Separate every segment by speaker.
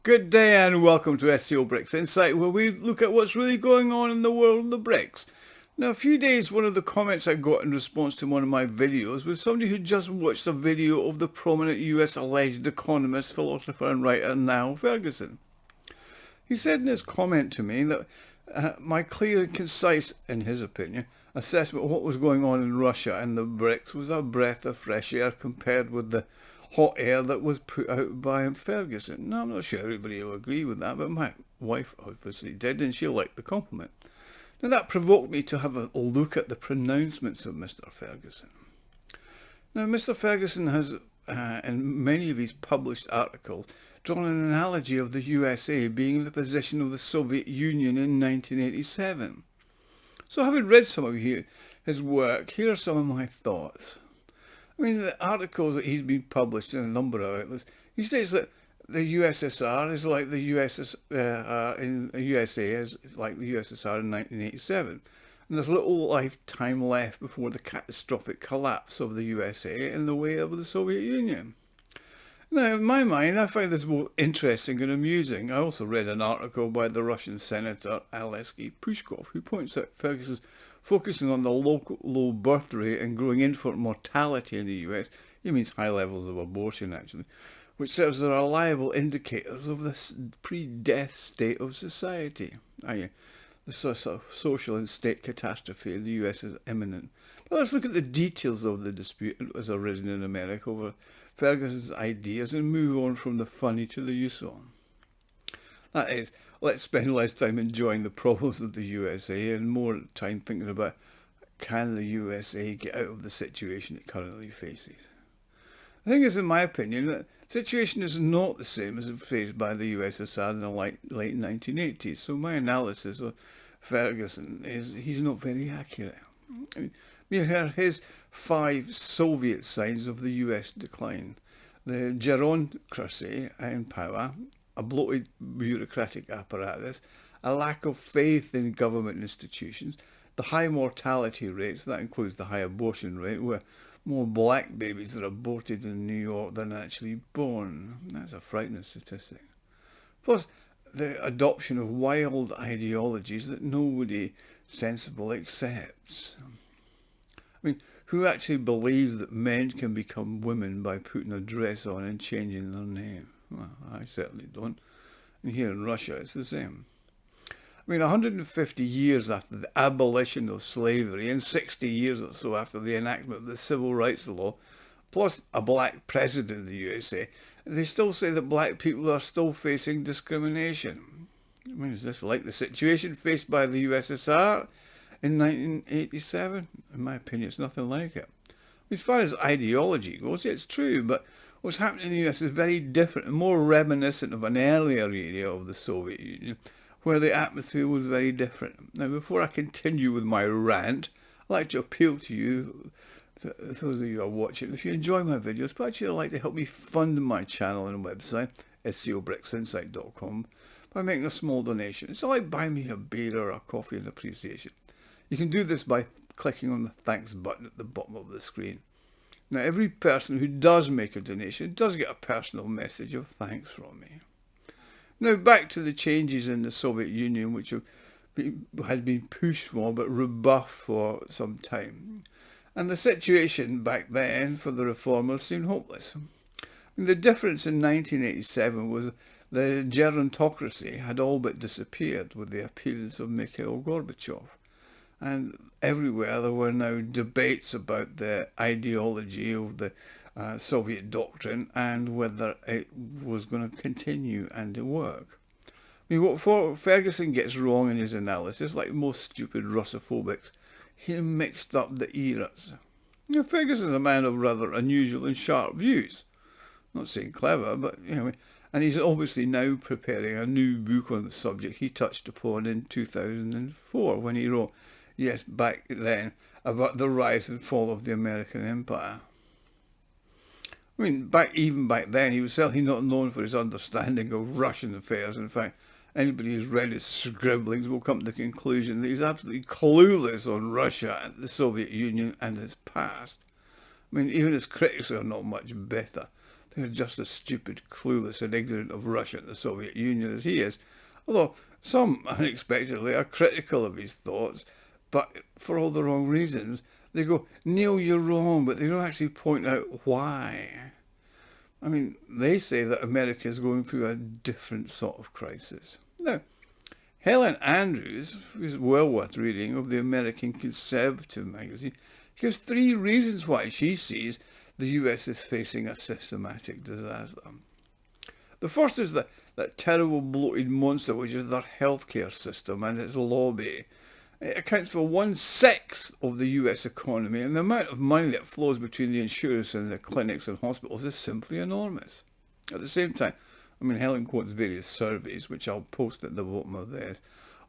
Speaker 1: Good day and welcome to SCO BRICS Insight, where we look at what's really going on in the world of the BRICS. Now, a few days, one of the comments I got in response to one of my videos was somebody who just watched a video of the prominent US alleged economist, philosopher and writer Niall Ferguson. He said in his comment to me that my clear and concise, in his opinion, assessment of what was going on in Russia and the BRICS was a breath of fresh air compared with the hot air that was put out by Ferguson. Now, I'm not sure everybody will agree with that, but my wife obviously did, and she liked the compliment. Now, that provoked me to have a look at the pronouncements of Mr. Ferguson. Now, Mr. Ferguson has, in many of his published articles, drawn an analogy of the USA being in the position of the Soviet Union in 1987. So, having read some of his work, here are some of my thoughts. I mean, the articles that he's been published in a number of outlets, he states that the USSR is like the USSR in the USA is like the USSR in 1987, and there's little lifetime left before the catastrophic collapse of the USA in the way of the Soviet Union. Now, in my mind, I find this both interesting and amusing. I also read an article by the Russian Senator Alexei Pushkov, who points out Ferguson's focusing on the low birth rate and growing infant mortality in the US. He means high levels of abortion, actually, which serves as reliable indicators of the pre-death state of society. The social and state catastrophe in the US is imminent. But let's look at the details of the dispute as arisen in America over Ferguson's ideas and move on from the funny to the useful. That is, let's spend less time enjoying the problems of the USA and more time thinking about, can the USA get out of the situation it currently faces? The thing is, in my opinion, that the situation is not the same as it faced by the USSR in the late 1980s. So my analysis of Ferguson is he's not very accurate. I mean, here are his 5 Soviet signs of the US decline. The gerontocracy in power, a bloated bureaucratic apparatus, a lack of faith in government institutions, the high mortality rates, that includes the high abortion rate, where more black babies are aborted in New York than actually born. That's a frightening statistic. Plus, the adoption of wild ideologies that nobody sensible accepts. I mean, who actually believes that men can become women by putting a dress on and changing their name? Well, I certainly don't. And here in Russia, it's the same. I mean, 150 years after the abolition of slavery and 60 years or so after the enactment of the Civil Rights Law, plus a black president of the USA, they still say that black people are still facing discrimination. I mean, is this like the situation faced by the USSR in 1987? In my opinion, it's nothing like it. As far as ideology goes, it's true, but what's happening in the US is very different and more reminiscent of an earlier era of the Soviet Union, where the atmosphere was very different. Now, before I continue with my rant, I'd like to appeal to you, to those of you who are watching, if you enjoy my videos, perhaps you'd like to help me fund my channel and website, SCOBRICSInsight.com, by making a small donation. It's like buying me a beer or a coffee in appreciation. You can do this by clicking on the thanks button at the bottom of the screen. Now, every person who does make a donation does get a personal message of thanks from me. Now, back to the changes in the Soviet Union, which had been pushed for but rebuffed for some time. And the situation back then for the reformers seemed hopeless. I mean, the difference in 1987 was the gerontocracy had all but disappeared with the appearance of Mikhail Gorbachev. And everywhere there were now debates about the ideology of the Soviet doctrine and whether it was going to continue and work. I mean, what Ferguson gets wrong in his analysis, like most stupid Russophobics, he mixed up the eras. You know, Ferguson is a man of rather unusual and sharp views. Not saying clever, but, you know, and he's obviously now preparing a new book on the subject he touched upon in 2004 when he wrote, yes, back then, about the rise and fall of the American Empire. I mean, even back then, he was certainly not known for his understanding of Russian affairs. In fact, anybody who's read his scribblings will come to the conclusion that he's absolutely clueless on Russia and the Soviet Union and its past. I mean, even his critics are not much better. they're just as stupid, clueless and ignorant of Russia and the Soviet Union as he is. Although some, unexpectedly, are critical of his thoughts, but for all the wrong reasons. They go, Neil, you're wrong, but they don't actually point out why. I mean, they say that America is going through a different sort of crisis. Now, Helen Andrews, who's well worth reading, of the American Conservative magazine, gives 3 reasons why she sees the US is facing a systematic disaster. The first is that terrible bloated monster which is their healthcare system and its lobby. It accounts for 1/6 of the US economy, and the amount of money that flows between the insurers and the clinics and hospitals is simply enormous. At the same time, I mean, Helen quotes various surveys, which I'll post at the bottom of this.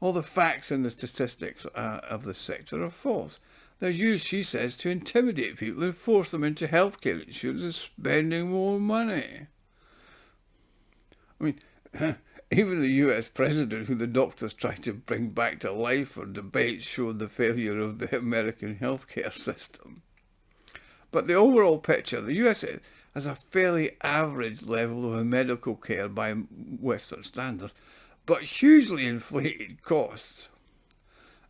Speaker 1: All the facts and the statistics of the sector are false. They're used, she says, to intimidate people and force them into healthcare insurance and spending more money. I mean, even the US president, who the doctors tried to bring back to life for debates, showed the failure of the American healthcare system. But the overall picture, the US has a fairly average level of medical care by Western standards, but hugely inflated costs.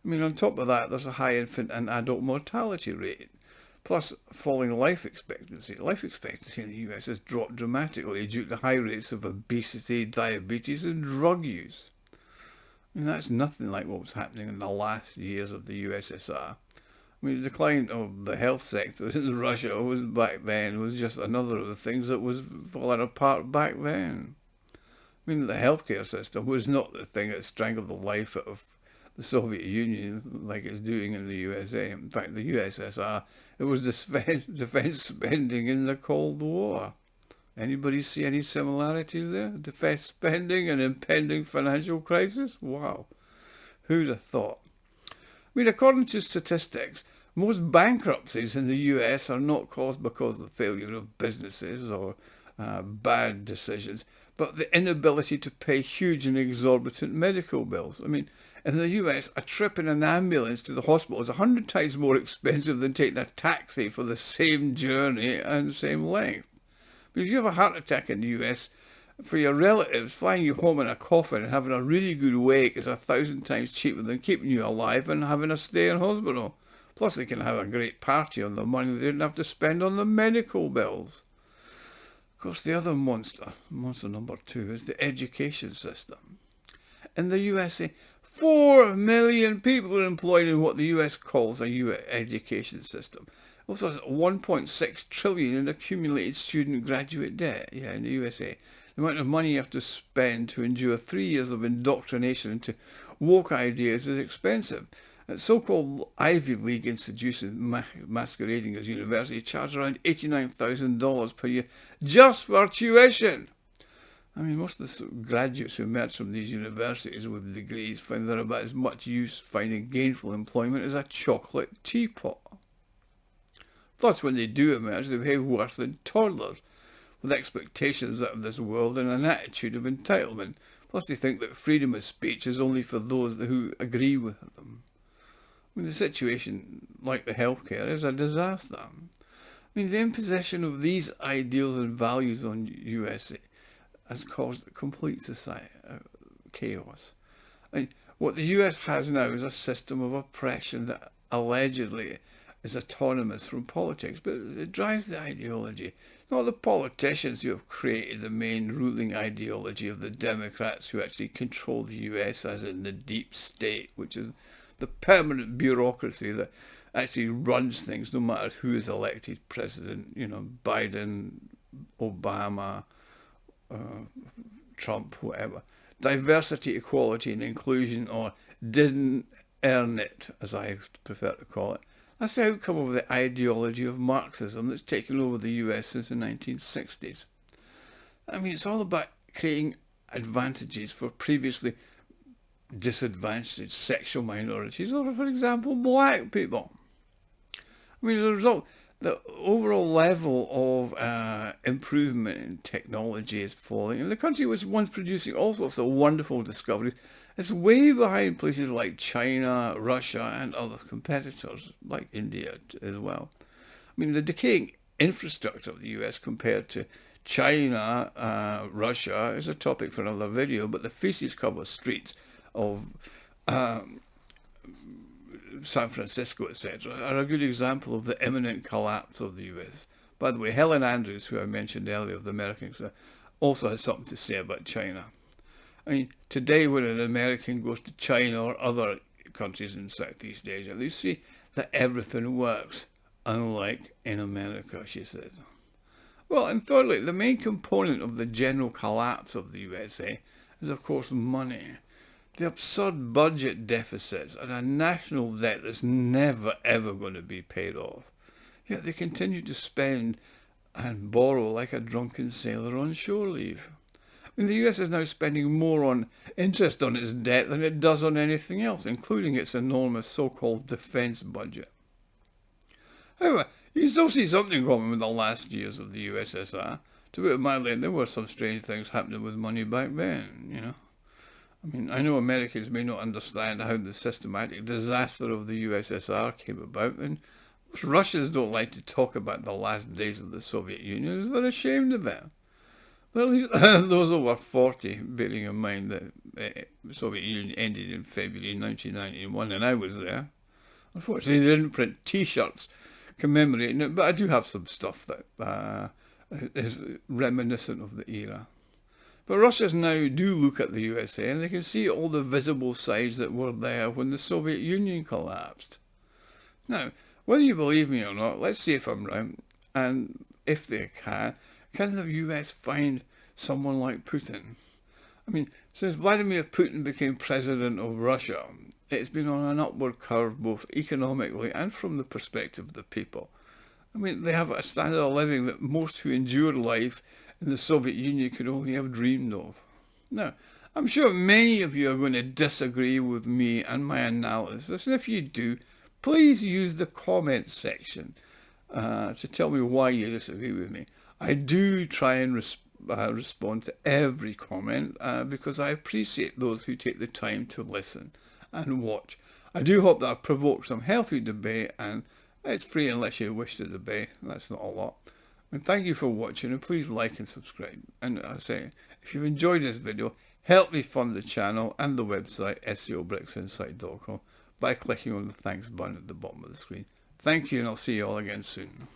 Speaker 1: I mean, on top of that, there's a high infant and adult mortality rate, plus falling life expectancy. Life expectancy in the US has dropped dramatically due to high rates of obesity, diabetes and drug use. I mean, that's nothing like what was happening in the last years of the USSR. I mean, the decline of the health sector in Russia was just another of the things that was falling apart back then. I mean, the healthcare system was not the thing that strangled the life out of the Soviet Union like it's doing in the USA. In fact, the USSR, it was defense spending in the Cold War. Anybody see any similarities there? Defense spending and impending financial crisis? Wow. Who'd have thought? I mean, according to statistics, most bankruptcies in the US are not caused because of the failure of businesses or bad decisions, but the inability to pay huge and exorbitant medical bills. I mean, in the US, a trip in an ambulance to the hospital is 100 times more expensive than taking a taxi for the same journey and same length. But if you have a heart attack in the US, for your relatives, flying you home in a coffin and having a really good wake is 1,000 times cheaper than keeping you alive and having a stay in hospital. Plus they can have a great party on the money they didn't have to spend on the medical bills. Of course, the other monster number 2, is the education system. In the USA, 4 million people are employed in what the US calls a US education system. Also has 1.6 trillion in accumulated student graduate debt. Yeah, in the USA. The amount of money you have to spend to endure 3 years of indoctrination into woke ideas is expensive. So-called Ivy League institutions masquerading as universities charge around $89,000 per year just for tuition. I mean, most of the graduates who emerge from these universities with degrees find they're about as much use finding gainful employment as a chocolate teapot. Plus, when they do emerge, they behave worse than toddlers, with expectations out of this world and an attitude of entitlement. Plus, they think that freedom of speech is only for those who agree with them. I mean, the situation, like the healthcare, is a disaster. I mean, the imposition of these ideals and values on USA has caused complete society chaos. I mean, what the US has now is a system of oppression that allegedly is autonomous from politics, but it drives the ideology. Not the politicians who have created the main ruling ideology of the Democrats who actually control the US, as in the deep state, which is the permanent bureaucracy that actually runs things no matter who is elected president. You know, Biden, Obama, Trump, whatever. Diversity, equality and inclusion, or didn't earn it, as I prefer to call it. That's the outcome of the ideology of Marxism that's taken over the US since the 1960s. I mean, it's all about creating advantages for previously disadvantaged sexual minorities, or for example, black people. I mean, as a result, the overall level of improvement in technology is falling, and the country was once producing all sorts of wonderful discoveries is way behind places like China, Russia, and other competitors like India as well. I mean, the decaying infrastructure of the US compared to China, Russia is a topic for another video, but the faces cover streets of San Francisco, etc., are a good example of the imminent collapse of the US. By the way, Helen Andrews, who I mentioned earlier of the Americans, also has something to say about China. I mean, today when an American goes to China or other countries in Southeast Asia, they see that everything works, unlike in America, she says. Well, and thirdly, the main component of the general collapse of the USA is, of course, money. The absurd budget deficits and a national debt that's never ever going to be paid off. Yet they continue to spend and borrow like a drunken sailor on shore leave. I mean, the US is now spending more on interest on its debt than it does on anything else, including its enormous so-called defense budget. However, you can still see something common with the last years of the USSR. To put it mildly, there were some strange things happening with money back then, you know. I mean, I know Americans may not understand how the systematic disaster of the USSR came about, and most Russians don't like to talk about the last days of the Soviet Union, as they're ashamed of it. But at least those over 40, bearing in mind that the Soviet Union ended in February 1991, and I was there. Unfortunately, they didn't print T-shirts commemorating it, but I do have some stuff that is reminiscent of the era. But Russians now do look at the USA and they can see all the visible sides that were there when the Soviet Union collapsed. Now, whether you believe me or not, let's see if I'm right. And if they can the US find someone like Putin? I mean, since Vladimir Putin became president of Russia, it's been on an upward curve both economically and from the perspective of the people. I mean, they have a standard of living that most who endured life in the Soviet Union could only have dreamed of. Now, I'm sure many of you are going to disagree with me and my analysis, and if you do, please use the comment section to tell me why you disagree with me. I do try and respond to every comment because I appreciate those who take the time to listen and watch. I do hope that I've provoked some healthy debate, and it's free unless you wish to debate. That's not a lot. And thank you for watching, and please like and subscribe. And I say, if you've enjoyed this video, help me fund the channel and the website SCOBRICSinsight.com by clicking on the thanks button at the bottom of the screen. Thank you, and I'll see you all again soon.